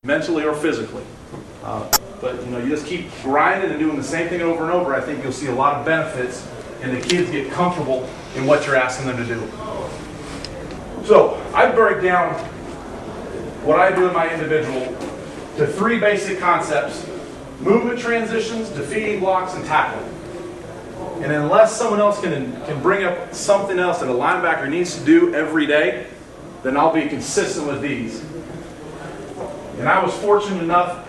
mentally or physically. But you just keep grinding and doing the same thing over and over. I think you'll see a lot of benefits, and the kids get comfortable in what you're asking them to do. So I break down what I do in my individual to 3 basic concepts: movement transitions, defeating blocks, and tackling. And unless someone else can bring up something else that a linebacker needs to do every day, then I'll be consistent with these. And I was fortunate enough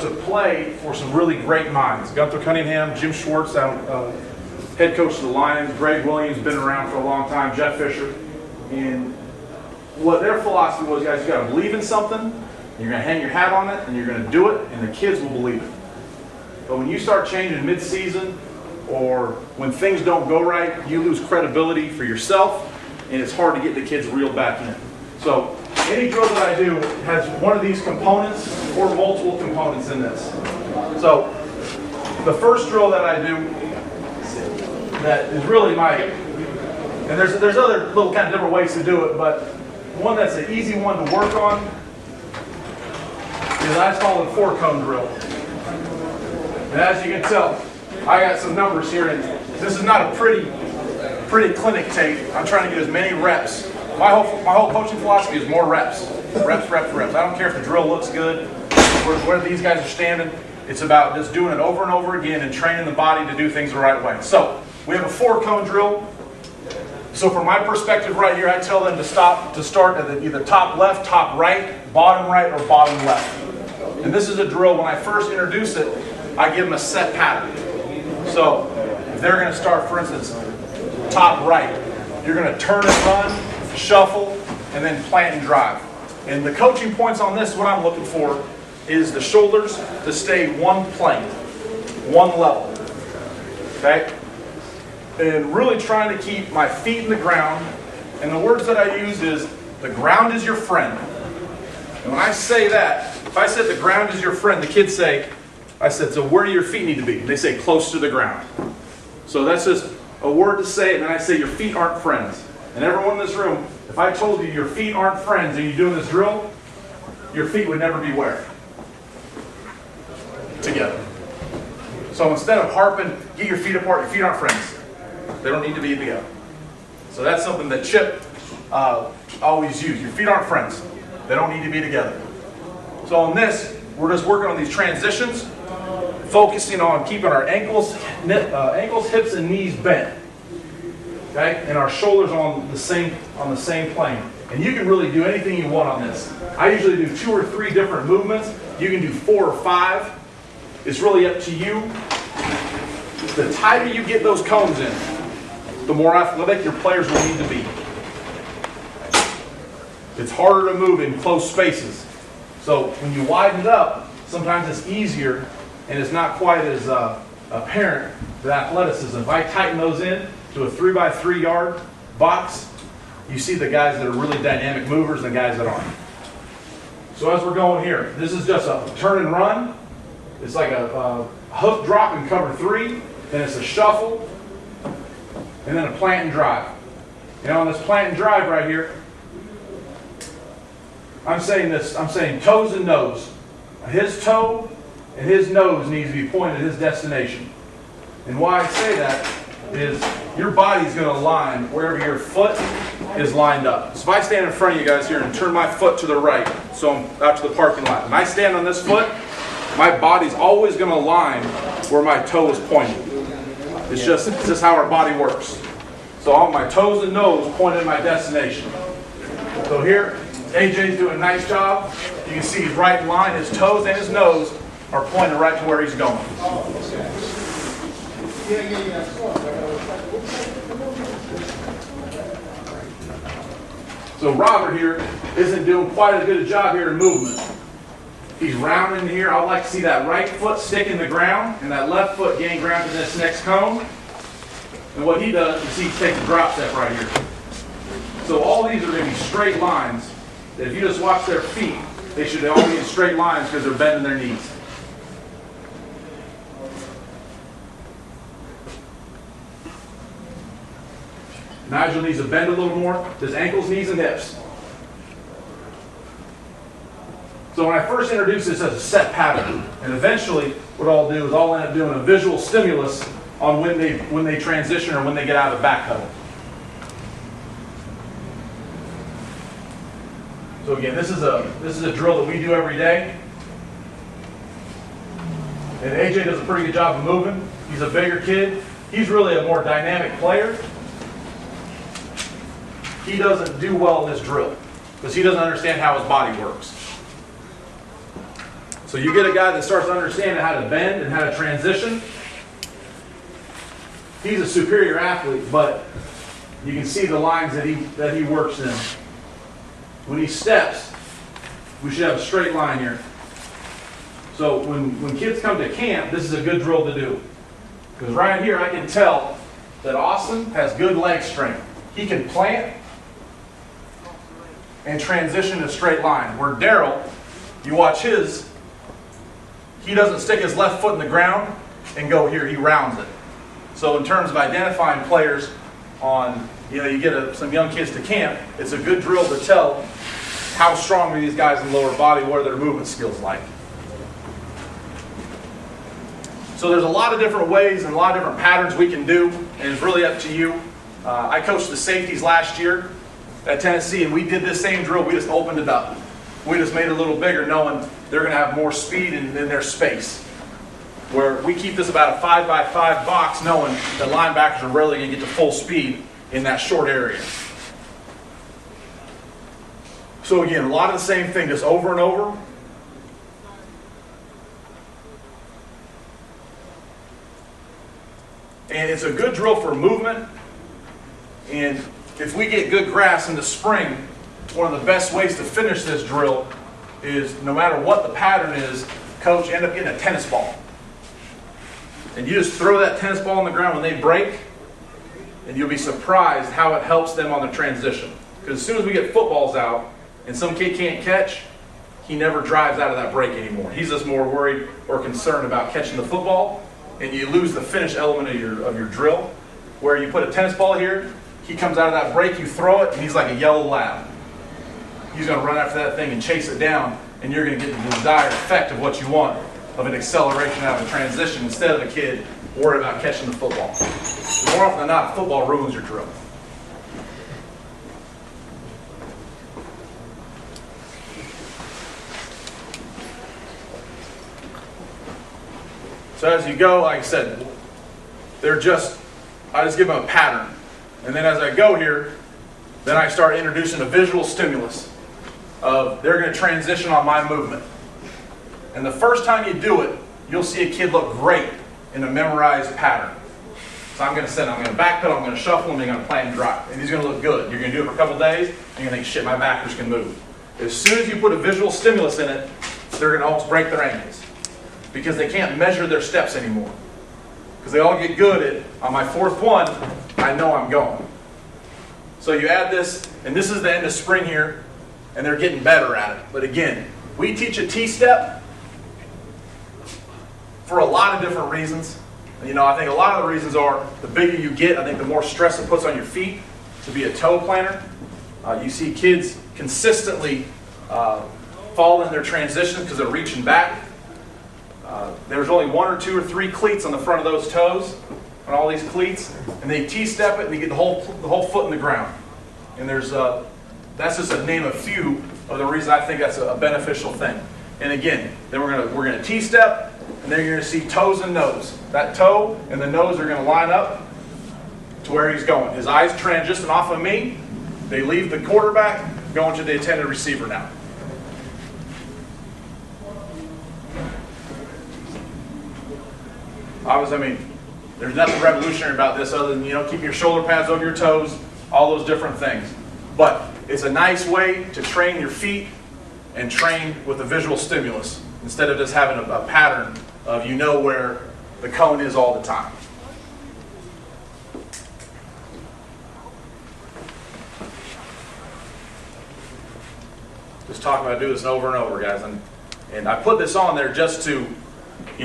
to play for some really great minds. Gunther Cunningham, Jim Schwartz, head coach of the Lions, Greg Williams, been around for a long time, Jeff Fisher. And what their philosophy was, guys, you got to believe in something, you're going to hang your hat on it, and you're going to do it, and the kids will believe it. But when you start changing mid-season, or when things don't go right, you lose credibility for yourself, and it's hard to get the kids reeled back in. So any drill that I do has one of these components or multiple components in this. So the first drill that I do that is really and there's other little kind of different ways to do it, but one that's an easy one to work on is I call the 4-cone drill. And as you can tell, I got some numbers here, and this is not a pretty clinic tape. I'm trying to get as many reps. My whole coaching philosophy is more reps. Reps, reps, reps. I don't care if the drill looks good, where these guys are standing. It's about just doing it over and over again and training the body to do things the right way. So we have a 4-cone drill. So from my perspective right here, I tell them to start at either top left, top right, bottom right, or bottom left. And this is a drill, when I first introduce it, I give them a set pattern. So if they're going to start, for instance, top right, you're going to turn and run, shuffle, and then plant and drive. And the coaching points on this, what I'm looking for, is the shoulders to stay one plane, one level. Okay? And really trying to keep my feet in the ground. And the words that I use is, the ground is your friend. And when I say that, if I said the ground is your friend, the kids say, I said, so where do your feet need to be? They say close to the ground. So that's just a word to say, and then I say your feet aren't friends. And everyone in this room, if I told you your feet aren't friends and you're doing this drill, your feet would never be where? Together. So instead of harping, get your feet apart, your feet aren't friends. They don't need to be together. So that's something that Chip always used. Your feet aren't friends. They don't need to be together. So on this, we're just working on these transitions, focusing on keeping our ankles, hips, and knees bent. Okay? And our shoulders on the same plane. And you can really do anything you want on this. I usually do 2 or 3 different movements. You can do 4 or 5. It's really up to you. The tighter you get those cones in, the more athletic your players will need to be. It's harder to move in close spaces. So when you widen it up, sometimes it's easier and it's not quite as apparent, the athleticism. If I tighten those in to a 3x3 yard box, you see the guys that are really dynamic movers and the guys that aren't. So as we're going here, this is just a turn and run. It's like a hook drop in cover 3, then it's a shuffle, and then a plant and drive. And on this plant and drive right here, I'm saying toes and nose. His toe and his nose needs to be pointed at his destination. And why I say that is your body's going to align wherever your foot is lined up. So if I stand in front of you guys here and turn my foot to the right, so I'm out to the parking lot, and I stand on this foot, my body's always going to align where my toe is pointing. It's just how our body works. So all my toes and nose pointed at my destination. So here, AJ's doing a nice job. You can see he's right in line. His toes and his nose are pointed right to where he's going. So Robert here isn't doing quite as good a job here in movement. He's rounding here. I would like to see that right foot stick in the ground and that left foot gain ground to this next cone. And what he does is he takes a drop step right here. So all these are going to be straight lines. That if you just watch their feet, they should all be in straight lines because they're bending their knees. Nigel needs to bend a little more. His ankles, knees, and hips. So when I first introduce this as a set pattern, and eventually what I'll do is I'll end up doing a visual stimulus on when they transition or when they get out of the back pedal. So again, this is a drill that we do every day. And AJ does a pretty good job of moving. He's a bigger kid. He's really a more dynamic player. He doesn't do well in this drill because he doesn't understand how his body works. So you get a guy that starts understanding how to bend and how to transition. He's a superior athlete, but you can see the lines that he works in. When he steps, we should have a straight line here. So when kids come to camp, this is a good drill to do. Because right here I can tell that Austin has good leg strength. He can plant and transition in a straight line. Where Daryl, you watch his, he doesn't stick his left foot in the ground and go here, he rounds it. So in terms of identifying players on, you get some young kids to camp, it's a good drill to tell how strong are these guys in the lower body, what are their movement skills like. So there's a lot of different ways and a lot of different patterns we can do, and it's really up to you. I coached the safeties last year at Tennessee, and we did this same drill, we just opened it up. We just made it a little bigger, knowing they're going to have more speed in their space. Where we keep this about a 5x5 box, knowing that linebackers are rarely going to get to full speed in that short area. So again, a lot of the same thing, just over and over. And it's a good drill for movement. And if we get good grass in the spring, one of the best ways to finish this drill is, no matter what the pattern is, coach, end up getting a tennis ball. And you just throw that tennis ball on the ground when they break, and you'll be surprised how it helps them on the transition. Because as soon as we get footballs out, and some kid can't catch, he never drives out of that break anymore. He's just more worried or concerned about catching the football, and you lose the finish element of your drill. Where you put a tennis ball here, he comes out of that break, you throw it, and he's like a yellow lab. He's going to run after that thing and chase it down, and you're going to get the desired effect of what you want, of an acceleration out of a transition, instead of a kid worried about catching the football. More often than not, football ruins your drill. So as you go, like I said, I just give them a pattern. And then as I go here, then I start introducing a visual stimulus of they're going to transition on my movement. And the first time you do it, you'll see a kid look great in a memorized pattern. So I'm going to backpedal, I'm going to shuffle him, I'm going to plant and drop. And he's going to look good. You're going to do it for a couple days, and you're going to think, shit, my backers can move. As soon as you put a visual stimulus in it, they're going to almost break their ankles. Because they can't measure their steps anymore. Because they all get good at, on my fourth one, I know I'm going. So you add this, and this is the end of spring here, and they're getting better at it. But again, we teach a T-step for a lot of different reasons. I think a lot of the reasons are, the bigger you get, I think the more stress it puts on your feet to be a toe planter. You see kids consistently fall in their transitions because they're reaching back. There's only 1 or 2 or 3 cleats on the front of those toes, on all these cleats, and they T-step it and you get the whole foot in the ground. And that's just to name a few of the reasons I think that's a beneficial thing. And again, then we're gonna T-step, and then you're gonna see toes and nose. That toe and the nose are gonna line up to where he's going. His eyes transition off of me, they leave the quarterback, going to the intended receiver now. There's nothing revolutionary about this other than, keep your shoulder pads over your toes, all those different things. But it's a nice way to train your feet and train with a visual stimulus, instead of just having a pattern of where the cone is all the time. Just talking about doing this over and over, guys. And I put this on there just to,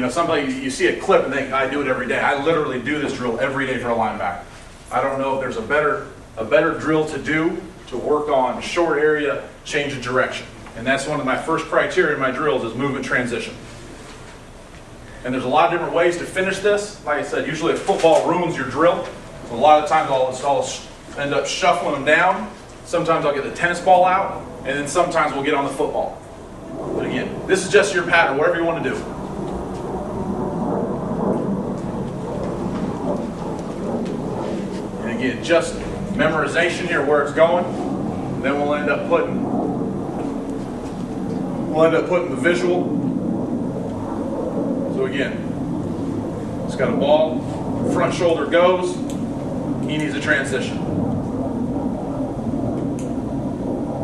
somebody, you see a clip and think, I do it every day. I literally do this drill every day for a linebacker. I don't know if there's a better drill to do to work on short area change of direction. And that's one of my first criteria in my drills is movement transition. And there's a lot of different ways to finish this. Like I said, usually a football ruins your drill. So a lot of times I'll end up shuffling them down. Sometimes I'll get the tennis ball out, and then sometimes we'll get on the football. But again, this is just your pattern, whatever you want to do. And again, just memorization here where it's going. And then we'll end up putting the visual. So again, it's got a ball, front shoulder goes, he needs a transition.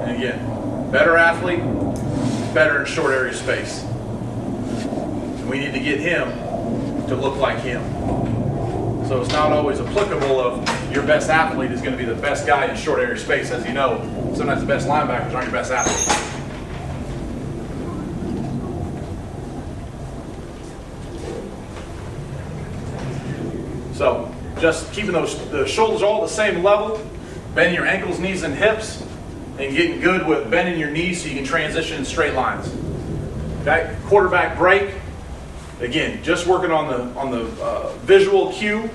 And again, better athlete, better in short area space. And we need to get him to look like him. So it's not always applicable of your best athlete is going to be the best guy in short area space. As you know, sometimes the best linebackers aren't your best athletes. So just keeping the shoulders all at the same level, bending your ankles, knees, and hips, and getting good with bending your knees so you can transition in straight lines. Okay, quarterback break. Again, just working on the visual cue.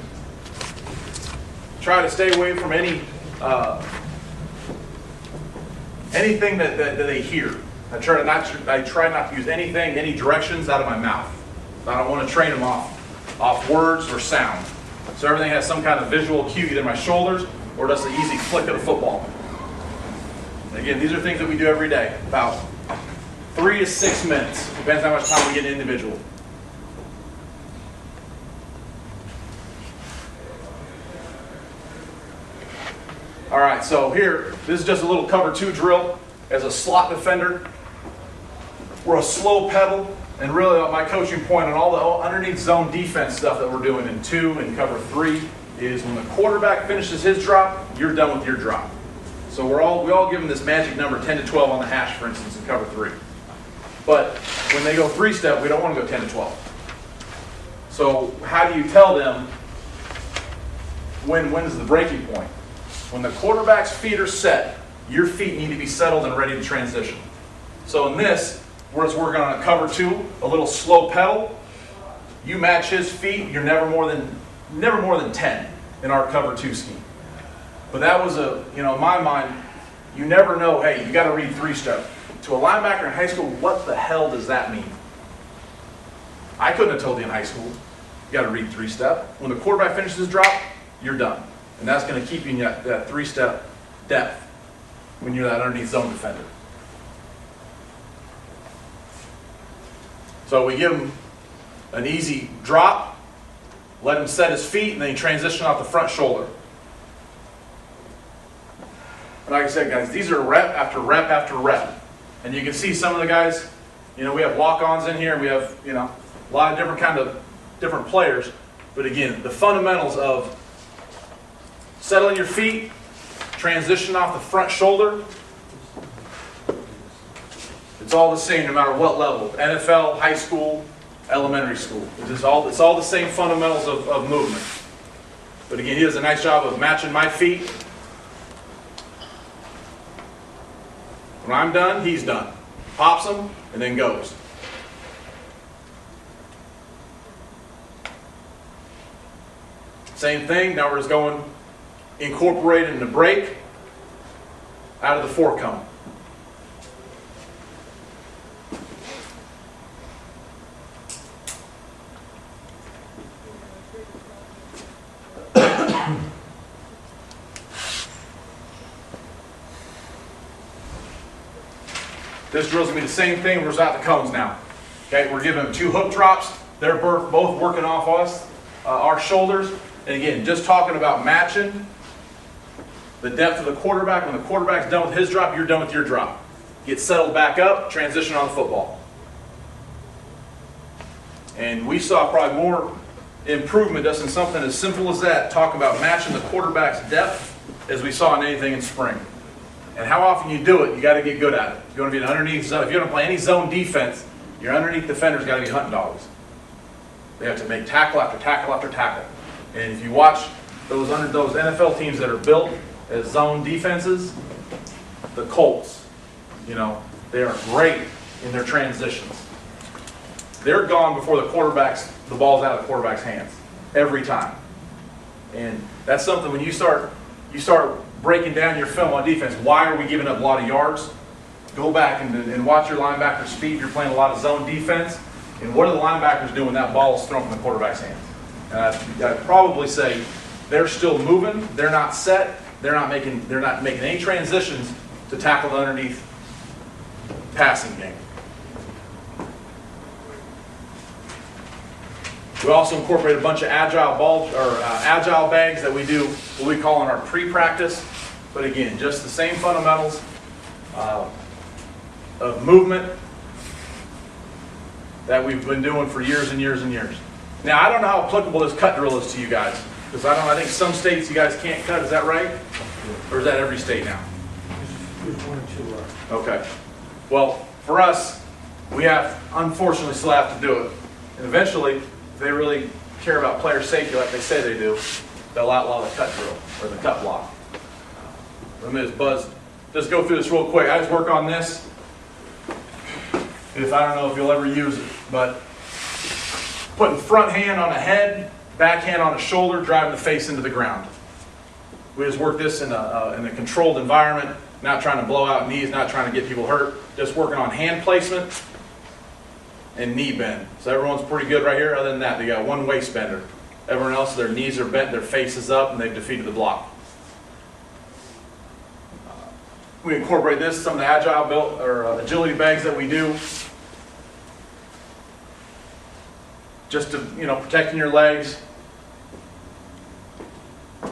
Try to stay away from anything that they hear. I try not to use anything, any directions out of my mouth. I don't want to train them off words or sound. So everything has some kind of visual cue, either my shoulders or just an easy flick of the football. Again, these are things that we do every day, about 3 to 6 minutes. Depends how much time we get individual. All right, so here, this is just a little cover 2 drill as a slot defender. We're a slow pedal, and really my coaching point on all the underneath zone defense stuff that we're doing in 2 and cover 3 is when the quarterback finishes his drop, you're done with your drop. So we all give them this magic number 10 to 12 on the hash, for instance, in cover 3. But when they go 3-step, we don't want to go 10 to 12. So how do you tell them when is the breaking point? When the quarterback's feet are set, your feet need to be settled and ready to transition. So in this, we're just working on a cover 2, a little slow pedal. You match his feet, you're never more than 10 in our cover 2 scheme. But that was in my mind, you never know, hey, you got to read 3-step. To a linebacker in high school, what the hell does that mean? I couldn't have told you in high school. You got to read 3-step. When the quarterback finishes his drop, you're done. And that's going to keep you in that 3-step depth when you're that underneath zone defender. So we give him an easy drop, let him set his feet, and then he transition off the front shoulder. Like I said, guys, these are rep after rep after rep. And you can see some of the guys, we have walk-ons in here, we have, a lot of different players. But again, the fundamentals of settling your feet, transition off the front shoulder, it's all the same no matter what level. NFL, high school, elementary school. It's all the same fundamentals of movement. But again, he does a nice job of matching my feet. When I'm done, he's done. Pops them and then goes. Same thing, now we're just going incorporated in the break out of the 4-cone. This drill's going to be the same thing, we're just out the cones now. Okay, we're giving them 2 hook drops. They're both working off us, our shoulders. And again, just talking about matching the depth of the quarterback. When the quarterback's done with his drop, you're done with your drop. Get settled back up, transition on the football. And we saw probably more improvement just in something as simple as that, talk about matching the quarterback's depth as we saw in anything in spring. And how often you do it, you got to get good at it. If you want to be an underneath zone, if you want to play any zone defense, your underneath defenders got to be hunting dogs. They have to make tackle after tackle after tackle. And if you watch those NFL teams that are built as zone defenses, the Colts, They are great in their transitions. They're gone before the ball's out of the quarterback's hands every time. And that's something when you start breaking down your film on defense, why are we giving up a lot of yards? Go back and watch your linebackers' speed. You're playing a lot of zone defense. And what are the linebackers doing when that ball is thrown from the quarterback's hands? And I'd probably say they're still moving. They're not set. They're not making any transitions to tackle the underneath passing game. We also incorporate a bunch of agile bags that we do what we call in our pre-practice. But again, just the same fundamentals of movement that we've been doing for years and years and years. Now, I don't know how applicable this cut drill is to you guys, because I think some states you guys can't cut. Is that right? Or is that every state now? There's one or two are. Okay. Well, for us, we unfortunately still have to do it. And eventually, if they really care about player safety like they say they do, they'll outlaw the cut drill or the cut block. Let me just go through this real quick. I just work on this. I don't know if you'll ever use it, but putting front hand on a head, back hand on a shoulder, driving the face into the ground. We just work this in a controlled environment, not trying to blow out knees, not trying to get people hurt, just working on hand placement and knee bend. So everyone's pretty good right here. Other than that, they got one waist bender. Everyone else, their knees are bent, their face is up, and they've defeated the block. We incorporate this, some of the agility bags that we do. Just to, protecting your legs.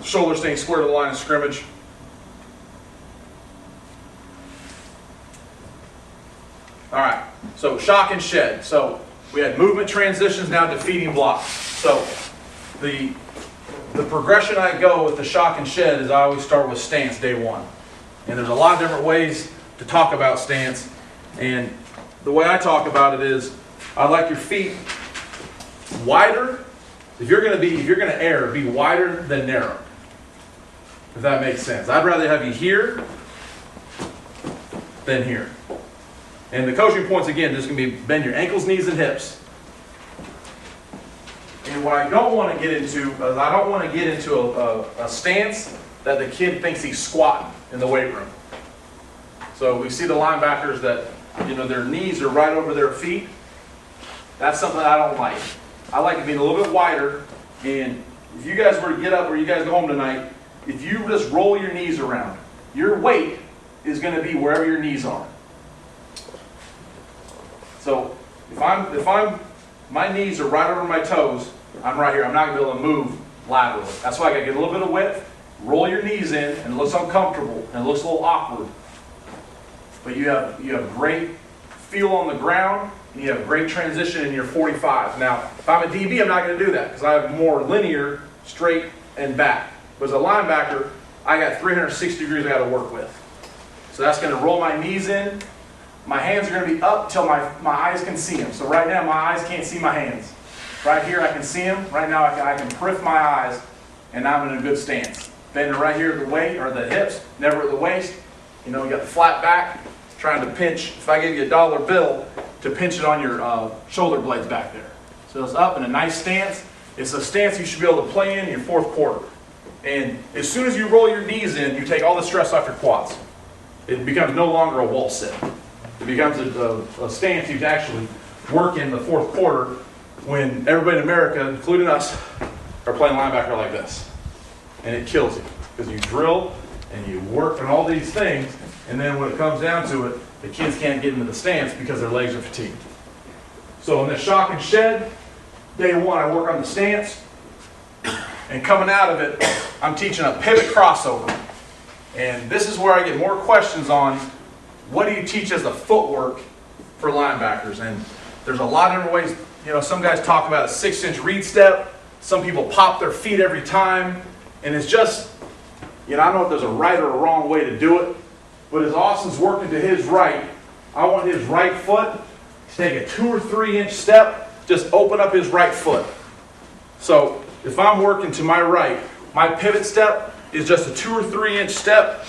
Shoulder staying square to the line of scrimmage. All right, so shock and shed. So we had movement transitions, now defeating blocks. So the progression I go with the shock and shed is I always start with stance day one. And there's a lot of different ways to talk about stance. And the way I talk about it is I like your feet wider. If you're going to err, be wider than narrow. If that makes sense. I'd rather have you here than here. And the coaching points, again, just going to be bend your ankles, knees, and hips. And what I don't want to get into is I don't want to get into a stance that the kid thinks he's squatting in the weight room. So we see the linebackers that, their knees are right over their feet. That's something I don't like. I like it being a little bit wider. And if you guys were to get up or you guys go home tonight, if you just roll your knees around, your weight is going to be wherever your knees are. So if my knees are right over my toes, I'm right here. I'm not going to be able to move laterally. That's why I got to get a little bit of width. Roll your knees in, and it looks uncomfortable, and it looks a little awkward. But you have great feel on the ground, and you have great transition in your 45. Now, if I'm a DB, I'm not going to do that because I have more linear, straight, and back. But as a linebacker, I got 360 degrees I got to work with. So that's going to roll my knees in. My hands are going to be up till my eyes can see them. So right now, my eyes can't see my hands. Right here, I can see them. Right now, I can priff my eyes, and I'm in a good stance. Bending right here at the waist or the hips, never at the waist. You got the flat back, trying to pinch. If I give you a dollar bill, to pinch it on your shoulder blades back there. So it's up in a nice stance. It's a stance you should be able to play in your fourth quarter. And as soon as you roll your knees in, you take all the stress off your quads. It becomes no longer a wall sit. It becomes a stance you actually work in the fourth quarter when everybody in America, including us, are playing linebacker like this. And it kills you because you drill and you work on all these things, and then when it comes down to it, the kids can't get into the stance because their legs are fatigued. So in the shock and shed, day one, I work on the stance, and coming out of it, I'm teaching a pivot crossover. And this is where I get more questions on what do you teach as the footwork for linebackers. And there's a lot of different ways. Some guys talk about a 6-inch read step. Some people pop their feet every time. And it's just, I don't know if there's a right or a wrong way to do it. But as Austin's working to his right, I want his right foot to take a 2 or 3 inch step, just open up his right foot. So if I'm working to my right, my pivot step is just a 2 or 3 inch step,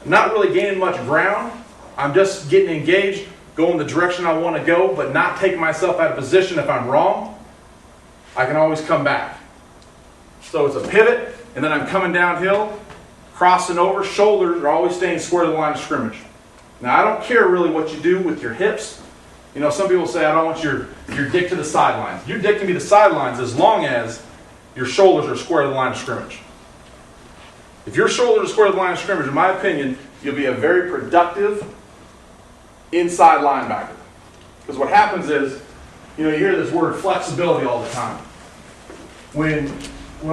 not really gaining much ground. I'm just getting engaged, go in the direction I want to go, but not take myself out of position if I'm wrong, I can always come back. So it's a pivot, and then I'm coming downhill, crossing over, shoulders are always staying square to the line of scrimmage. Now, I don't care really what you do with your hips. You know, some people say, I don't want your dick to the sidelines. Your dick can be the sidelines as long as your shoulders are square to the line of scrimmage. If your shoulders are square to the line of scrimmage, in my opinion, you'll be a very productive inside linebacker. Because what happens is, you know, you hear this word flexibility all the time. When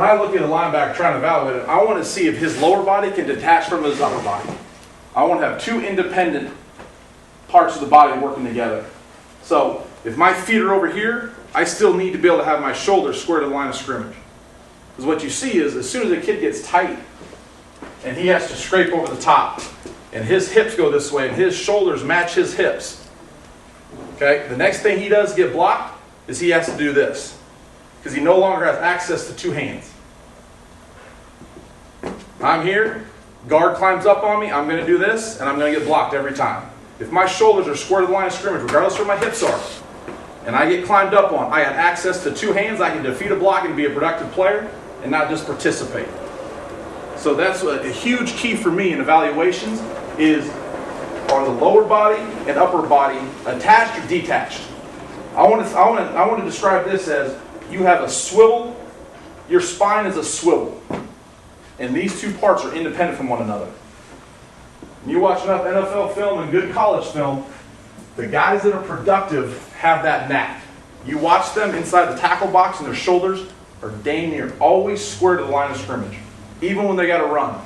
I look at a linebacker trying to evaluate it, I want to see if his lower body can detach from his upper body. I want to have two independent parts of the body working together. So if my feet are over here, I still need to be able to have my shoulders square to the line of scrimmage. Because what you see is, as soon as a kid gets tight and he has to scrape over the top, and his hips go this way, and his shoulders match his hips, okay, the next thing he does to get blocked is he has to do this. Because he no longer has access to two hands. I'm here, guard climbs up on me, I'm going to do this, and I'm going to get blocked every time. If my shoulders are square to the line of scrimmage, regardless of where my hips are, and I get climbed up on, I have access to two hands, I can defeat a block and be a productive player, and not just participate. So that's a huge key for me in evaluations is, are the lower body and upper body attached or detached? I want to describe this as, you have a swivel, your spine is a swivel. And these two parts are independent from one another. When you watch enough NFL film and good college film, the guys that are productive have that knack. You watch them inside the tackle box and their shoulders are dang near always square to the line of scrimmage. Even when they got to run.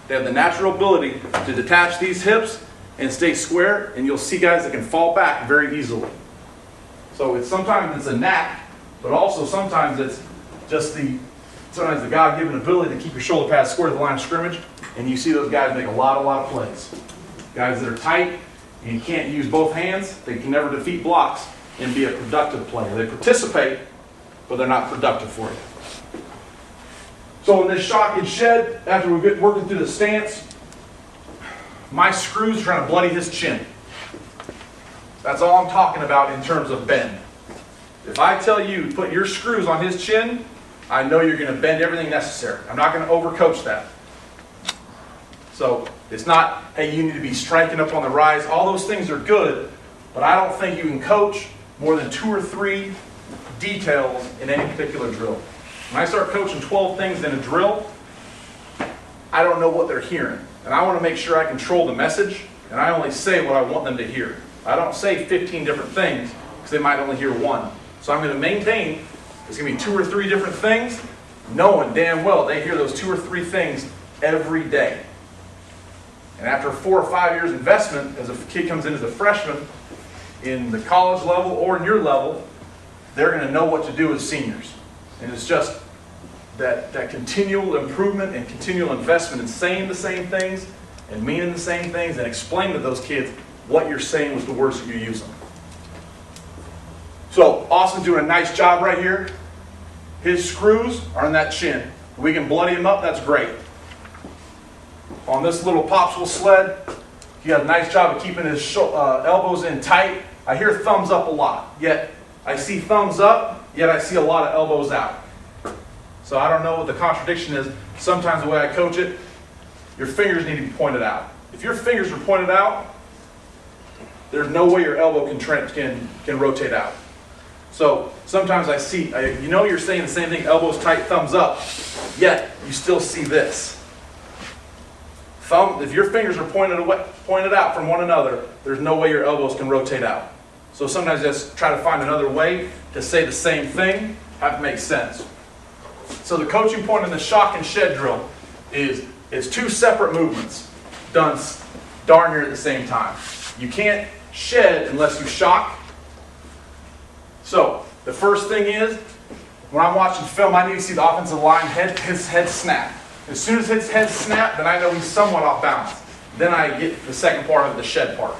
They have the natural ability to detach these hips and stay square, and you'll see guys that can fall back very easily. So sometimes it's a knack, but also sometimes it's just the God-given ability to keep your shoulder pads square to the line of scrimmage, and you see those guys make a lot of plays. Guys that are tight and you can't use both hands, they can never defeat blocks and be a productive player. They participate, but they're not productive for you. So in this shock and shed, after we get working through the stance, my screws are trying to bloody his chin. That's all I'm talking about in terms of bend. If I tell you to put your screws on his chin, I know you're going to bend everything necessary. I'm not going to overcoach that. So it's not, hey, you need to be striking up on the rise. All those things are good, but I don't think you can coach more than 2 or 3 details in any particular drill. When I start coaching 12 things in a drill, I don't know what they're hearing. And I want to make sure I control the message, and I only say what I want them to hear. I don't say 15 different things because they might only hear one. So I'm going to maintain there's going to be 2 or 3 different things, knowing damn well they hear those 2 or 3 things every day. And after 4 or 5 years investment, as a kid comes in as a freshman, in the college level or in your level, they're going to know what to do as seniors. And it's just that continual improvement and continual investment in saying the same things and meaning the same things and explain to those kids what you're saying with the words that you're using. So Austin's doing a nice job right here. His screws are in that chin. We can bloody him up, that's great. On this little popsicle sled, he got a nice job of keeping his elbows in tight. I hear thumbs up a lot, yet I see thumbs up, yet I see a lot of elbows out. So I don't know what the contradiction is. Sometimes the way I coach it, your fingers need to be pointed out. If your fingers are pointed out, there's no way your elbow can rotate out. So sometimes I see, you know you're saying the same thing, elbows tight, thumbs up, yet you still see this. If your fingers are pointed out from one another, there's no way your elbows can rotate out. So sometimes just try to find another way to say the same thing, have to make sense. So the coaching point in the shock and shed drill is it's 2 separate movements done darn near at the same time. You can't shed unless you shock. So the first thing is, when I'm watching film, I need to see the offensive line his head snap. As soon as his head snap, then I know he's somewhat off balance. Then I get the second part of the shed part.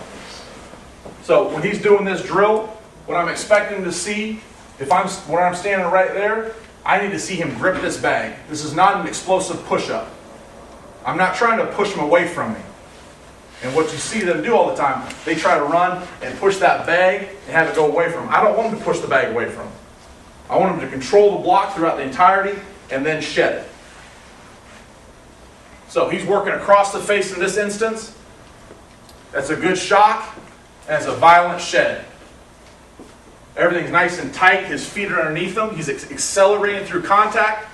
So when he's doing this drill, what I'm expecting to see, when I'm standing right there, I need to see him grip this bag. This is not an explosive push-up. I'm not trying to push him away from me. And what you see them do all the time, they try to run and push that bag and have it go away from them. I don't want them to push the bag away from them. I want them to control the block throughout the entirety and then shed it. So he's working across the face in this instance. That's a good shock, and it's a violent shed. Everything's nice and tight. His feet are underneath him. He's accelerating through contact.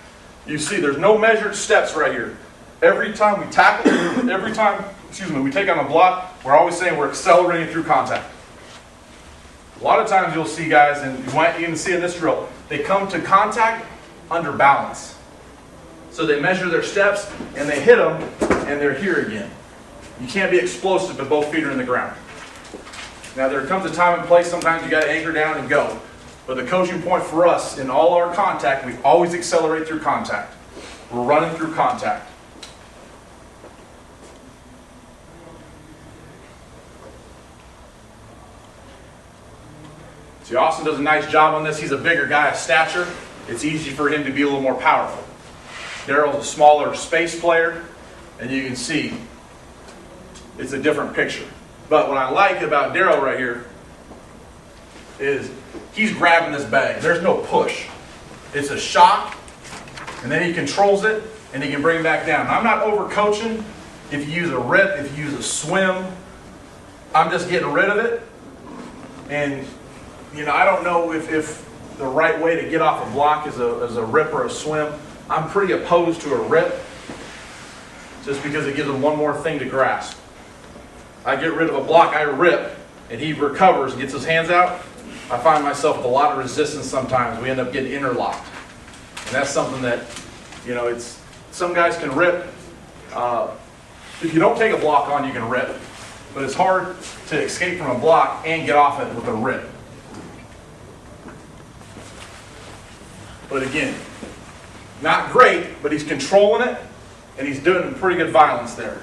You see there's no measured steps right here. Every time we tackle, we take on a block, we're always saying we're accelerating through contact. A lot of times you'll see guys, and you might even see in this drill, they come to contact under balance. So they measure their steps, and they hit them, and they're here again. You can't be explosive if both feet are in the ground. Now there comes a time and place, sometimes you got to anchor down and go. But the coaching point for us, in all our contact, we always accelerate through contact. We're running through contact. See, Austin does a nice job on this. He's a bigger guy of stature. It's easy for him to be a little more powerful. Daryl's a smaller space player, and you can see it's a different picture. But what I like about Daryl right here is he's grabbing this bag. There's no push. It's a shock, and then he controls it, and he can bring it back down. I'm not over-coaching. If you use a rip, if you use a swim, I'm just getting rid of it. And I don't know if the right way to get off a block is a rip or a swim. I'm pretty opposed to a rip, just because it gives him one more thing to grasp. I get rid of a block, I rip, and he recovers and gets his hands out. I find myself with a lot of resistance sometimes. We end up getting interlocked. And that's something that, some guys can rip. If you don't take a block on, you can rip. But it's hard to escape from a block and get off it with a rip. But again, not great, but he's controlling it, and he's doing pretty good violence there.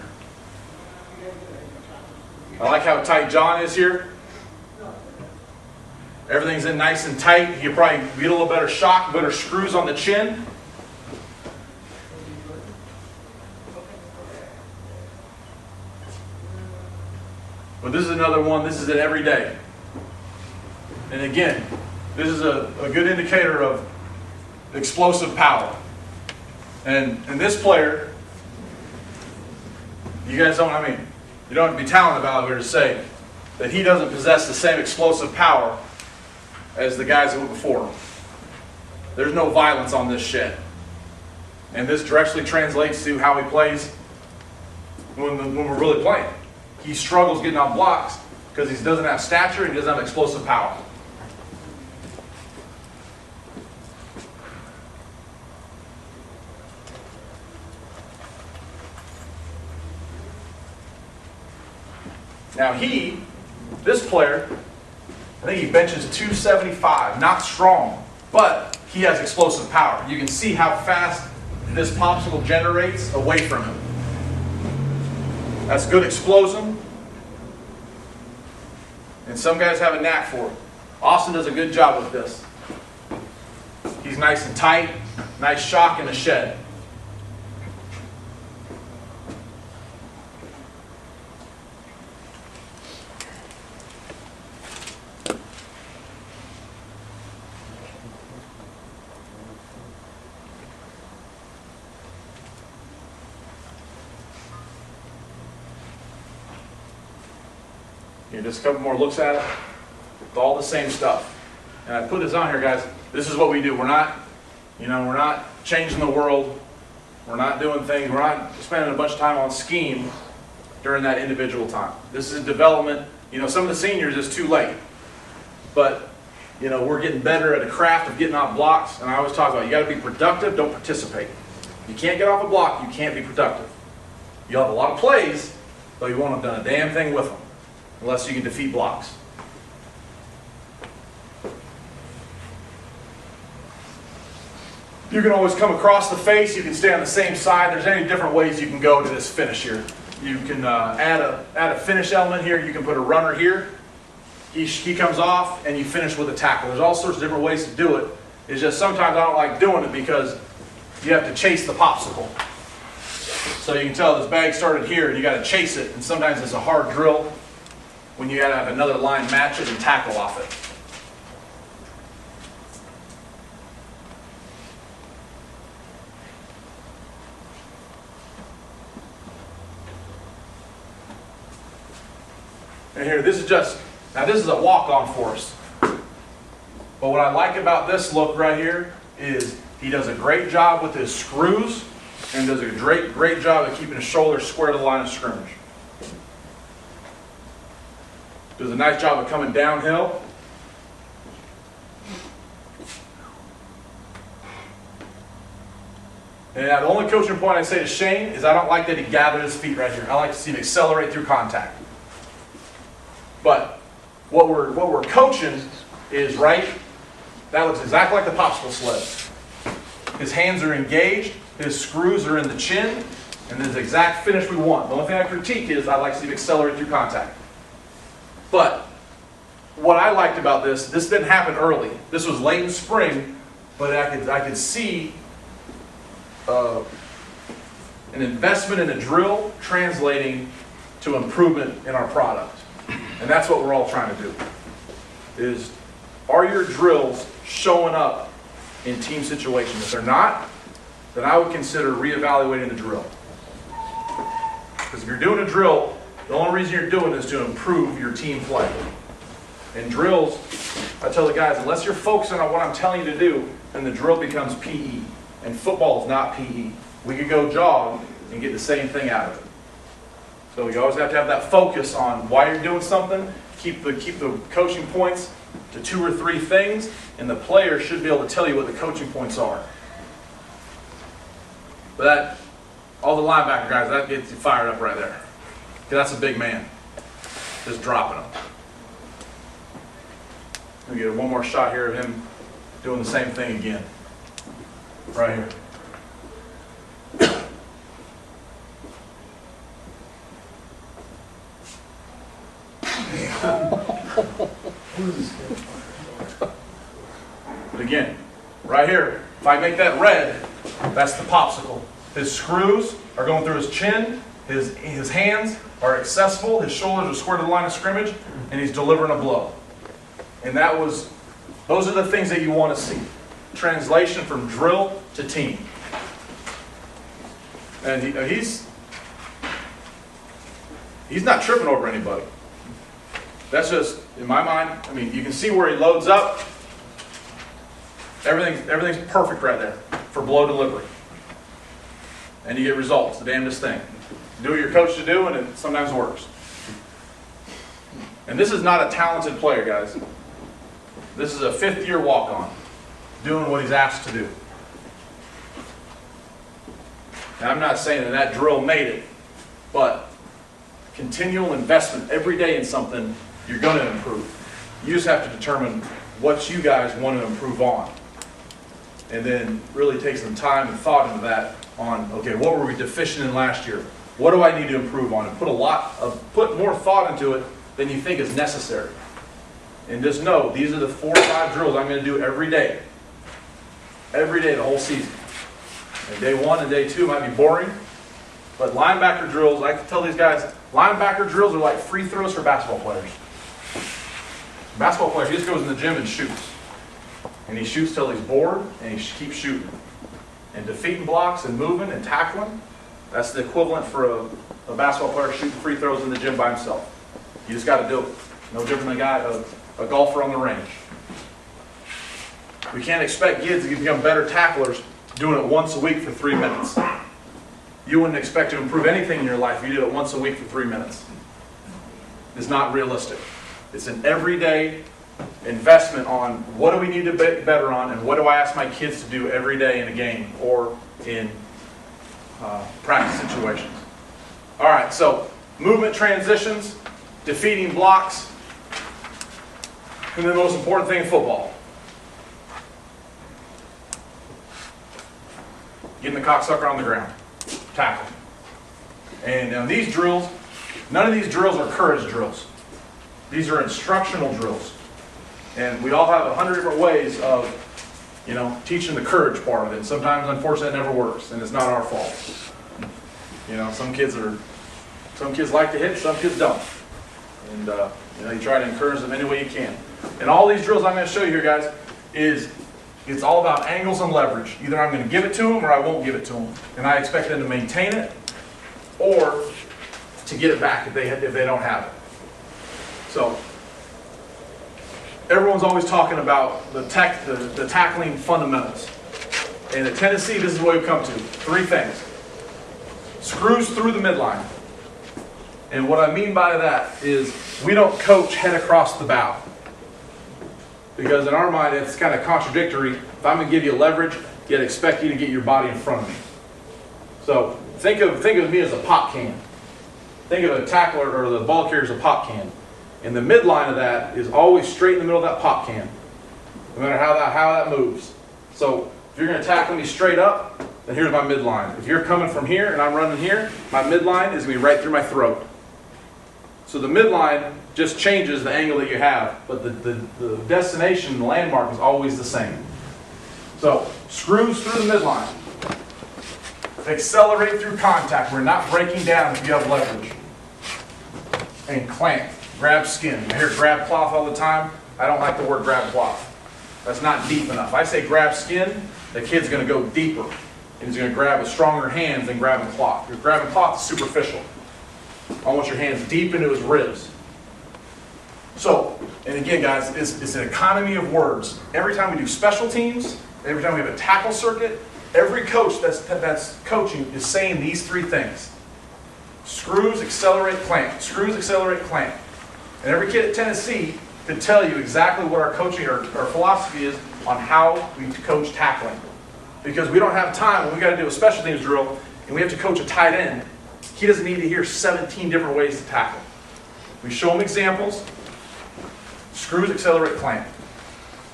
I like how tight John is here. Everything's in nice and tight. You probably get a little better shock, better screws on the chin. But this is another one. This is it every day. And again, this is a good indicator of explosive power. And this player, you guys don't have to be talented about it to say that he doesn't possess the same explosive power as the guys that went before him. There's no violence on this shed. And this directly translates to how he plays when we're really playing. He struggles getting on blocks because he doesn't have stature and he doesn't have explosive power. Now this player, I think he benches 275, not strong, but he has explosive power. You can see how fast this popsicle generates away from him. That's good explosion. And some guys have a knack for it. Austin does a good job with this. He's nice and tight, nice shock in the shed. Just a couple more looks at it. It's all the same stuff. And I put this on here, guys. This is what we do. We're not changing the world. We're not doing things. We're not spending a bunch of time on scheme during that individual time. This is development. Some of the seniors is too late. But, we're getting better at the craft of getting off blocks. And I always talk about you got to be productive, don't participate. You can't get off a block, you can't be productive. You'll have a lot of plays, but you won't have done a damn thing with them. Unless you can defeat blocks. You can always come across the face. You can stay on the same side. There's any different ways you can go to this finish here. You can add a finish element here. You can put a runner here. He comes off and you finish with a tackle. There's all sorts of different ways to do it. It's just sometimes I don't like doing it because you have to chase the popsicle. So you can tell this bag started here, and you got to chase it, and sometimes it's a hard drill when you got to have another line match it and tackle off it. And here, this is a walk-on for us. But what I like about this look right here is he does a great job with his screws and does a great job of keeping his shoulders square to the line of scrimmage. Does a nice job of coming downhill. And the only coaching point I say to Shane is I don't like that he gathered his feet right here. I like to see him accelerate through contact. But what we're coaching is right. That looks exactly like the popsicle sled. His hands are engaged, his screws are in the chin, and this exact finish we want. The only thing I critique is I like to see him accelerate through contact. But what I liked about this didn't happen early. This was late in spring, but I could see an investment in a drill translating to improvement in our product. And that's what we're all trying to do. Is, are your drills showing up in team situations? If they're not, then I would consider reevaluating the drill. Because if you're doing a drill, the only reason you're doing it is to improve your team play. In drills, I tell the guys, unless you're focusing on what I'm telling you to do, then the drill becomes PE. And football is not PE. We could go jog and get the same thing out of it. So you always have to have that focus on why you're doing something. Keep the coaching points to 2 or 3 things, and the player should be able to tell you what the coaching points are. But all the linebacker guys, that gets you fired up right there. Because that's a big man. Just dropping them. We get one more shot here of him doing the same thing again. Right here. But again, right here, if I make that red, that's the popsicle. His screws are going through his chin, his hands are accessible, his shoulders are square to the line of scrimmage, and he's delivering a blow. And those are the things that you want to see. Translation from drill to team. And he's not tripping over anybody. That's just, in my mind, I mean, you can see where he loads up. Everything's perfect right there for blow delivery. And you get results, the damnedest thing. Do what you're coached to do, and it sometimes works. And this is not a talented player, guys. This is a 5th-year walk-on, doing what he's asked to do. Now, I'm not saying that drill made it, but continual investment every day in something, you're going to improve. You just have to determine what you guys want to improve on. And then really take some time and thought into that on, okay, what were we deficient in last year? What do I need to improve on? And put more thought into it than you think is necessary. And just know, these are the 4 or 5 drills I'm going to do every day. Every day, the whole season. And day 1 and day 2 might be boring, but linebacker drills, I can tell these guys, linebacker drills are like free throws for basketball players. Basketball player, he just goes in the gym and shoots. And he shoots till he's bored, and he keeps shooting. And defeating blocks and moving and tackling, that's the equivalent for a basketball player shooting free throws in the gym by himself. You just got to do it. No different than a golfer on the range. We can't expect kids to become better tacklers doing it once a week for 3 minutes. You wouldn't expect to improve anything in your life if you did it once a week for 3 minutes. It's not realistic. It's an everyday investment on what do we need to be better on, and what do I ask my kids to do every day in a game or in practice situations. All right, so movement transitions, defeating blocks, and the most important thing in football, getting the cocksucker on the ground, tackle. And these drills, none of these drills are courage drills. These are instructional drills. And we all have 100 different ways of, teaching the courage part of it. Sometimes, unfortunately, it never works, and it's not our fault. You know, some kids like to hit, some kids don't. And you know, you try to encourage them any way you can. And all these drills I'm going to show you here, guys, it's all about angles and leverage. Either I'm going to give it to them or I won't give it to them. And I expect them to maintain it or to get it back if they don't have it. So everyone's always talking about the tackling fundamentals. And at Tennessee, this is what we've come to. 3 things. Screws through the midline. And what I mean by that is we don't coach head across the bow. Because in our mind, it's kind of contradictory. If I'm going to give you leverage, yet expect you to get your body in front of me. So think of me as a pop can. Think of a tackler or the ball carrier as a pop can. And the midline of that is always straight in the middle of that pop can, no matter how that moves. So if you're going to tackle me straight up, then here's my midline. If you're coming from here and I'm running here, my midline is going to be right through my throat. So the midline just changes the angle that you have, but the destination, the landmark is always the same. So screws through the midline. Accelerate through contact. We're not breaking down if you have leverage. And clamp. Grab skin. I hear grab cloth all the time. I don't like the word grab cloth. That's not deep enough. I say grab skin, the kid's going to go deeper. And he's going to grab with stronger hands than grabbing cloth. If grabbing cloth is superficial. I want your hands deep into his ribs. So, and again, guys, it's an economy of words. Every time we do special teams, every time we have a tackle circuit, every coach that's coaching is saying these 3 things. Screws, accelerate, clamp. Screws, accelerate, clamp. And every kid at Tennessee can tell you exactly what our coaching or our philosophy is on how we coach tackling. Because we don't have time when we got to do a special teams drill and we have to coach a tight end. He doesn't need to hear 17 different ways to tackle. We show him examples. Screws, accelerate, clamp.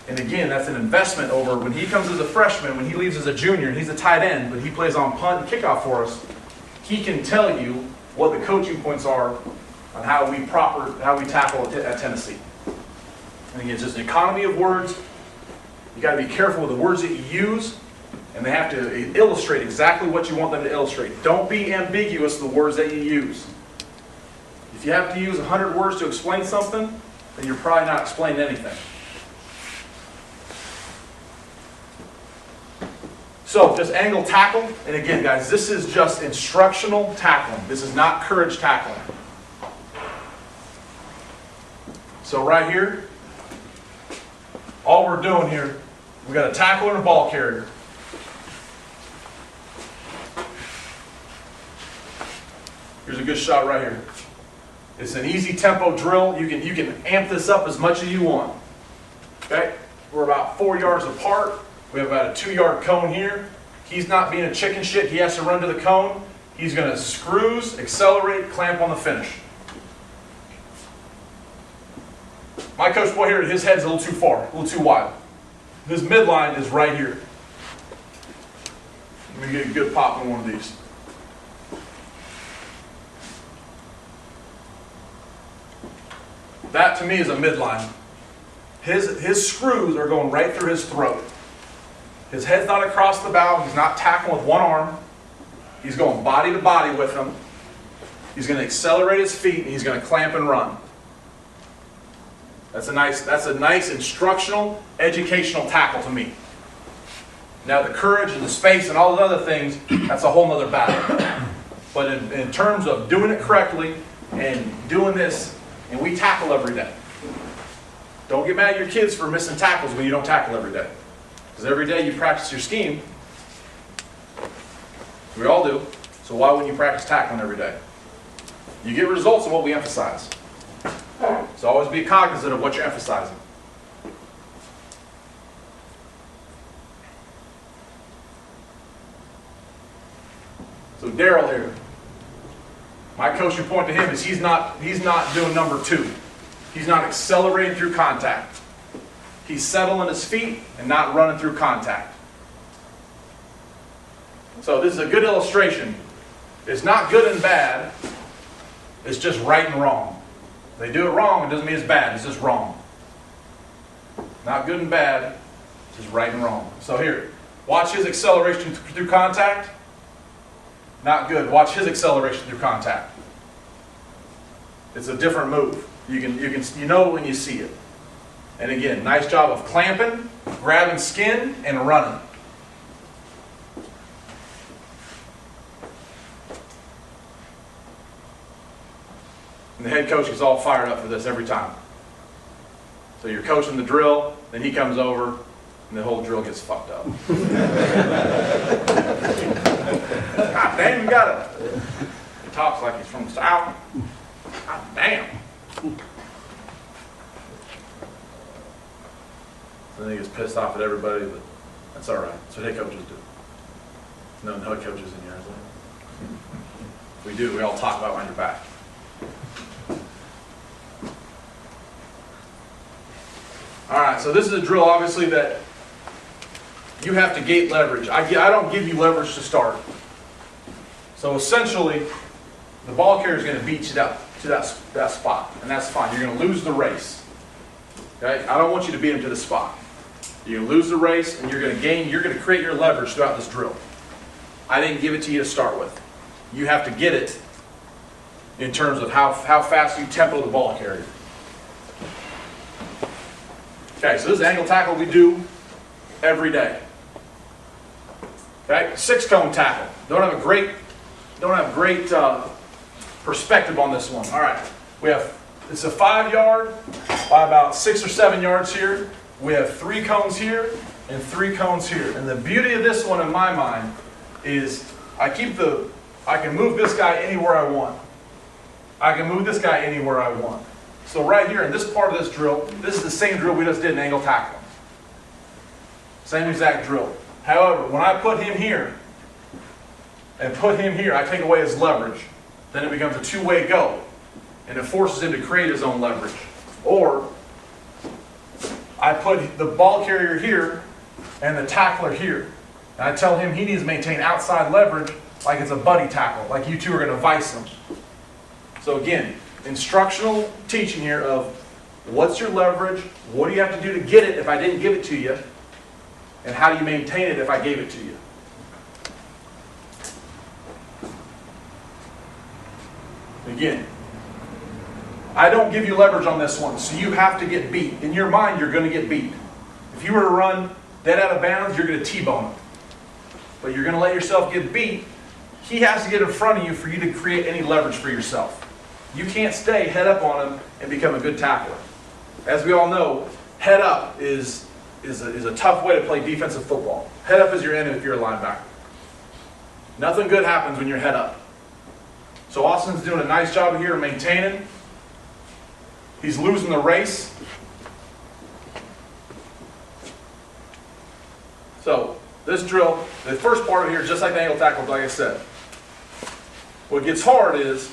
And again, that's an investment over when he comes as a freshman, when he leaves as a junior, and he's a tight end, but he plays on punt and kickoff for us. He can tell you what the coaching points are on how we tackle at Tennessee. And again, it's just an economy of words. You got to be careful with the words that you use, and they have to illustrate exactly what you want them to illustrate. Don't be ambiguous with the words that you use. If you have to use 100 words to explain something, then you're probably not explaining anything. So just angle tackle, and again, guys, this is just instructional tackling. This is not courage tackling. So right here, all we're doing here, we got a tackler and a ball carrier. Here's a good shot right here. It's an easy tempo drill. You can amp this up as much as you want. Okay? We're about 4 yards apart. We have about a 2-yard cone here. He's not being a chicken shit. He has to run to the cone. He's going to screws, accelerate, clamp on the finish. My coach boy here, his head's a little too far, a little too wide. His midline is right here. Let me get a good pop on one of these. That to me is a midline. His screws are going right through his throat. His head's not across the bow. He's not tackling with one arm. He's going body to body with him. He's going to accelerate his feet and he's going to clamp and run. That's a nice instructional, educational tackle to me. Now the courage and the space and all the other things, that's a whole nother battle. But in terms of doing it correctly and doing this, and we tackle every day. Don't get mad at your kids for missing tackles when you don't tackle every day. Because every day you practice your scheme. We all do. So why wouldn't you practice tackling every day? You get results of what we emphasize. So always be cognizant of what you're emphasizing. So Daryl here. My coaching point to him is he's not doing number 2. He's not accelerating through contact. He's settling his feet and not running through contact. So this is a good illustration. It's not good and bad. It's just right and wrong. They do it wrong, it doesn't mean it's bad. It's just wrong. Not good and bad. It's just right and wrong. So here, watch his acceleration through contact. Not good. Watch his acceleration through contact. It's a different move. You know when you see it. And again, nice job of clamping, grabbing skin, and running. And the head coach is all fired up for this every time. So you're coaching the drill, then he comes over, and the whole drill gets fucked up. God damn, you got it. He talks like he's from the South. God damn. Then he gets pissed off at everybody, but that's all right. That's what head coaches do. No head coaches in here, is there? If we do, we all talk about behind your back. All right, so this is a drill, obviously, that you have to gate leverage. I don't give you leverage to start. So essentially, the ball carrier is going to beat you to that spot, and that's fine. You're going to lose the race. Okay? I don't want you to beat him to the spot. You're going to lose the race, and you're going to create your leverage throughout this drill. I didn't give it to you to start with. You have to get it in terms of how fast you tempo the ball carrier. Okay, so this is angle tackle we do every day. Okay, 6-cone tackle. Don't have great perspective on this one. All right, it's a 5-yard by about 6 or 7 yards here. We have 3 cones here and 3 cones here. And the beauty of this one in my mind is I can move this guy anywhere I want. I can move this guy anywhere I want. So right here in this part of this drill, this is the same drill we just did in angle tackling. Same exact drill. However, when I put him here and put him here, I take away his leverage. Then it becomes a 2-way go. And it forces him to create his own leverage. Or I put the ball carrier here and the tackler here. And I tell him he needs to maintain outside leverage like it's a buddy tackle, like you two are going to vice him. So again, instructional teaching here of what's your leverage, what do you have to do to get it if I didn't give it to you, and how do you maintain it if I gave it to you. Again, I don't give you leverage on this one, so you have to get beat. In your mind, you're going to get beat. If you were to run dead out of bounds, you're going to T-bone him. But you're going to let yourself get beat. He has to get in front of you for you to create any leverage for yourself. You can't stay head up on him and become a good tackler. As we all know, head up is a tough way to play defensive football. Head up is your end if you're a linebacker. Nothing good happens when you're head up. So Austin's doing a nice job here of maintaining. He's losing the race. So this drill, the first part of here, just like the angle tackle, like I said. What gets hard is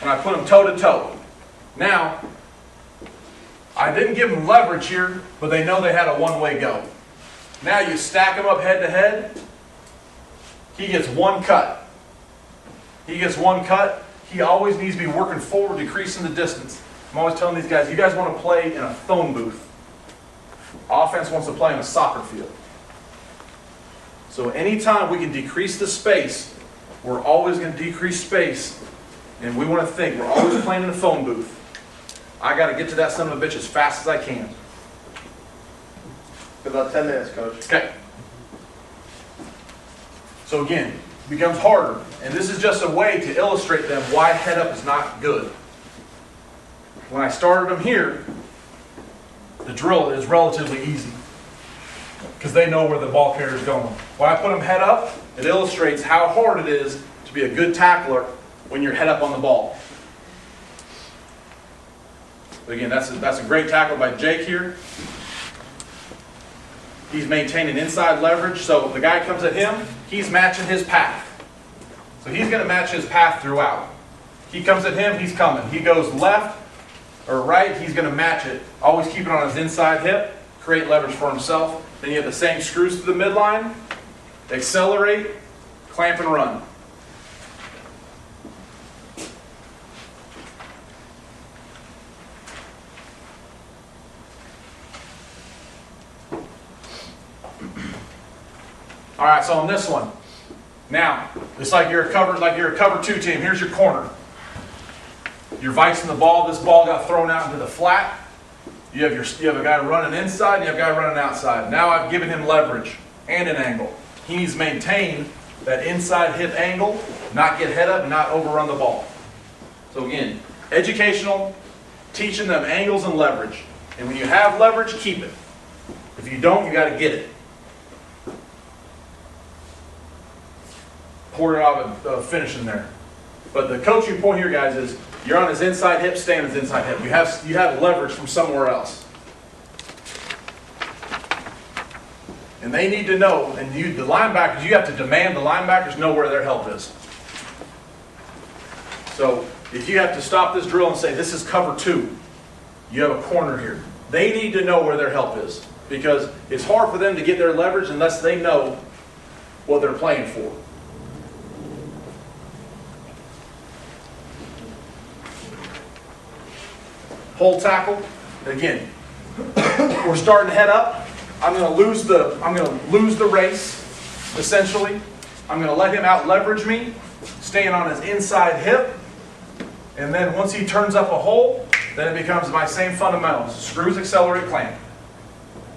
when I put them toe-to-toe. Now, I didn't give them leverage here, but they know they had a 1-way go. Now you stack them up head-to-head. He gets 1 cut. He gets 1 cut. He always needs to be working forward, decreasing the distance. I'm always telling these guys, you guys want to play in a phone booth. Offense wants to play on a soccer field. So anytime we can decrease the space, we're always going to decrease space. And we want to think, we're always playing in a phone booth. I got to get to that son of a bitch as fast as I can. About 10 minutes, Coach. Okay. So again, it becomes harder. And this is just a way to illustrate them why head up is not good. When I started them here, the drill is relatively easy. Because they know where the ball carrier is going. When I put them head up, it illustrates how hard it is to be a good tackler when you're head up on the ball. But again, that's a great tackle by Jake here. He's maintaining inside leverage, so if the guy comes at him, he's matching his path. So he's going to match his path throughout. He comes at him, he's coming. He goes left or right, he's going to match it. Always keep it on his inside hip, create leverage for himself. Then you have the same screws to the midline, accelerate, clamp and run. All right, so on this one, Now, it's like you're a cover 2 team. Here's your corner. You're vicing the ball. This ball got thrown out into the flat. You have a guy running inside, you have a guy running outside. Now I've given him leverage and an angle. He needs to maintain that inside hip angle, not get head up and not overrun the ball. So again, educational, teaching them angles and leverage. And when you have leverage, keep it. If you don't, you got to get it. Pour it off and finish in there. But the coaching point here, guys, is you're on his inside hip, stay on his inside hip. You have leverage from somewhere else. And they need to know, and the linebackers, you have to demand the linebackers know where their help is. So if you have to stop this drill and say, this is cover 2, you have a corner here. They need to know where their help is, because it's hard for them to get their leverage unless they know what they're playing for. Hold tackle. Again, we're starting to head up. I'm going to lose the race, essentially. I'm going to let him out leverage me, staying on his inside hip. And then once he turns up a hole, then it becomes my same fundamentals. Screws, accelerate, clamp.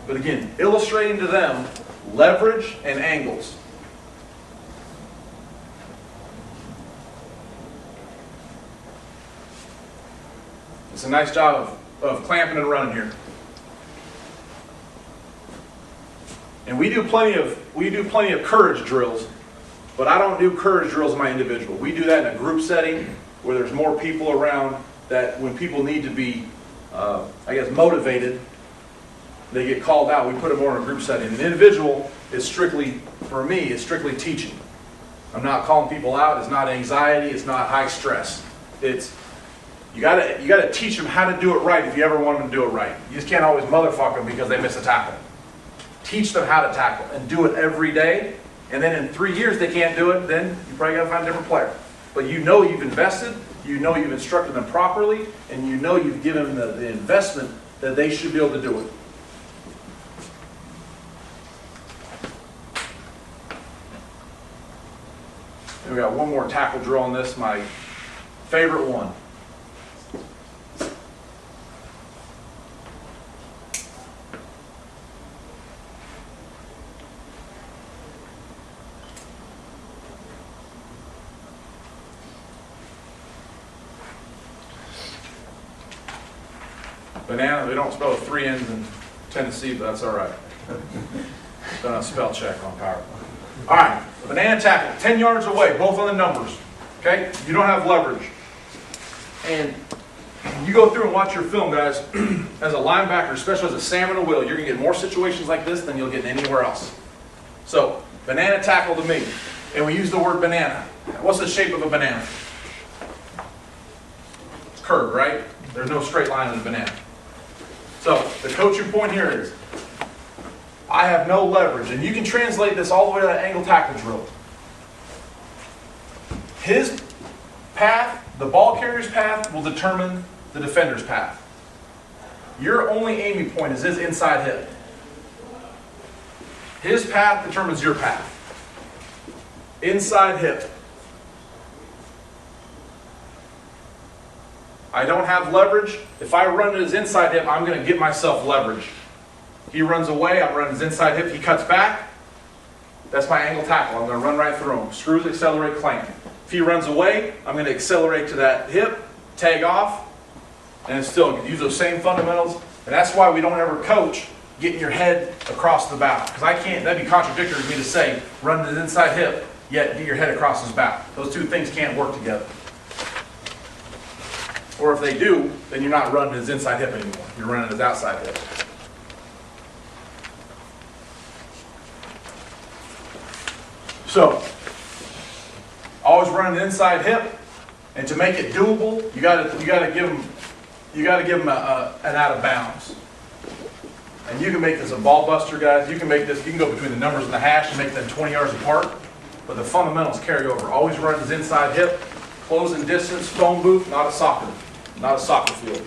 But again, illustrating to them leverage and angles. It's a nice job of clamping and running here. And we do plenty of courage drills, but I don't do courage drills in my individual. We do that in a group setting where there's more people around, that when people need to be, motivated, they get called out. We put it more in a group setting. An individual is strictly, for me, is strictly teaching. I'm not calling people out. It's not anxiety. It's not high stress. It's you gotta teach them how to do it right if you ever want them to do it right. You just can't always motherfuck them because they miss a tackle. Teach them how to tackle and do it every day. And then in 3 years they can't do it, then you probably gotta find a different player. But you know you've invested, you know you've instructed them properly, and you know you've given them the investment that they should be able to do it. And we got one more tackle drill on this, my favorite one. Banana, they don't spell 3 N's in Tennessee, but that's all right. Done a spell check on PowerPoint. All right, banana tackle, 10 yards away, both on the numbers. Okay, you don't have leverage. And you go through and watch your film, guys. As a linebacker, especially as a Sam and a Will, you're going to get more situations like this than you'll get anywhere else. So, banana tackle to me. And we use the word banana. What's the shape of a banana? It's curved, right? There's no straight line in a banana. So, the coaching point here is, I have no leverage. And you can translate this all the way to that angle tackle drill. His path, the ball carrier's path, will determine the defender's path. Your only aiming point is his inside hip. His path determines your path. Inside hip. I don't have leverage. If I run to his inside hip, I'm going to give myself leverage. He runs away, I'm running his inside hip, he cuts back. That's my angle tackle. I'm going to run right through him. Screws, accelerate, clamp. If he runs away, I'm going to accelerate to that hip, tag off, and still use those same fundamentals. And that's why we don't ever coach getting your head across the bow. Because I can't, that'd be contradictory to me to say, run his inside hip, yet get your head across his bow. Those two things can't work together. Or if they do, then you're not running his inside hip anymore. You're running his outside hip. So, always running the inside hip, and to make it doable, you got to give them an out of bounds. And you can make this a ball buster, guys. You can go between the numbers and the hash and make them 20 yards apart. But the fundamentals carry over. Always run his inside hip, closing distance, phone booth, not a soccer field.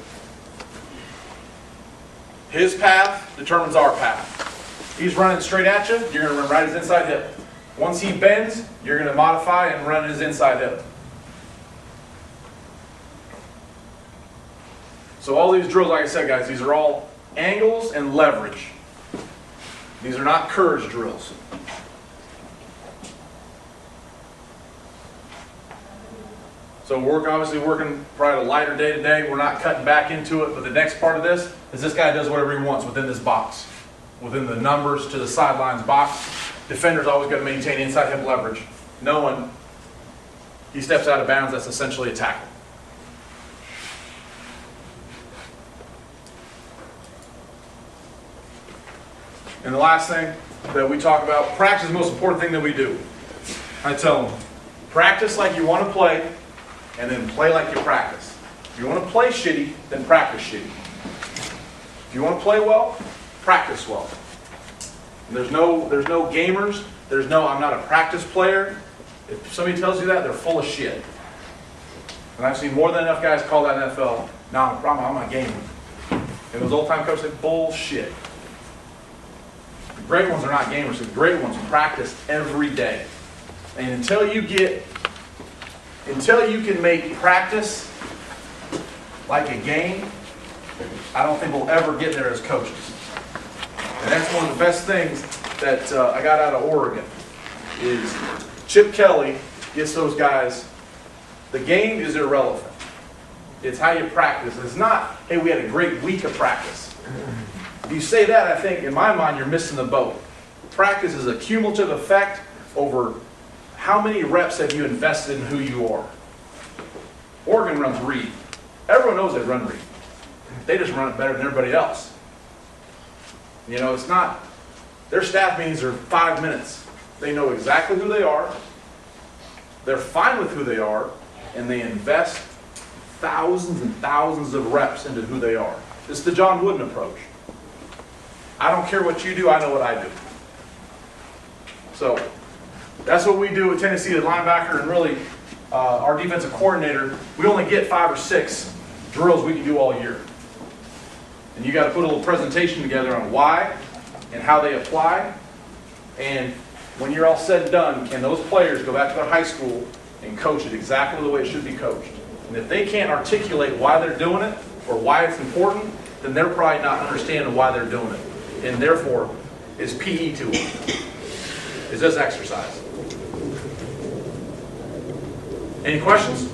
His path determines our path. He's running straight at you, you're going to run right his inside hip. Once he bends, you're going to modify and run his inside hip. So all these drills, like I said, guys, these are all angles and leverage. These are not courage drills. So we're obviously working probably a lighter day today. We're not cutting back into it, but the next part of this is this guy does whatever he wants within this box. Within the numbers to the sidelines box. Defender's always got to maintain inside hip leverage. Knowing he steps out of bounds, that's essentially a tackle. And the last thing that we talk about, practice is the most important thing that we do. I tell them, practice like you want to play, and then play like you practice. If you want to play shitty, then practice shitty. If you want to play well, practice well. And there's no gamers. There's no, I'm not a practice player. If somebody tells you that, they're full of shit. And I've seen more than enough guys call that NFL, no, I'm a gamer. And those old-time coaches say, bullshit. The great ones are not gamers. The great ones practice every day. And until you can make practice like a game, I don't think we'll ever get there as coaches. And that's one of the best things that I got out of Oregon is Chip Kelly gets those guys. The game is irrelevant. It's how you practice. It's not, hey, we had a great week of practice. If you say that, I think, in my mind, you're missing the boat. Practice is a cumulative effect over how many reps have you invested in who you are. Oregon runs read. Everyone knows they run read. They just run it better than everybody else. You know, it's not, their staff meetings are 5 minutes. They know exactly who they are. They're fine with who they are, and they invest thousands and thousands of reps into who they are. It's the John Wooden approach. I don't care what you do, I know what I do. So that's what we do at Tennessee, the linebacker, and really our defensive coordinator. We only get 5 or 6 drills we can do all year. And you got to put a little presentation together on why and how they apply. And when you're all said and done, can those players go back to their high school and coach it exactly the way it should be coached? And if they can't articulate why they're doing it or why it's important, then they're probably not understanding why they're doing it. And therefore, it's PE to them. It's just exercise. Any questions?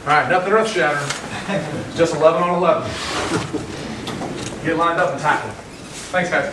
All right, nothing earth-shattering. It's just 11 on 11. Get lined up and tackle. Thanks, guys.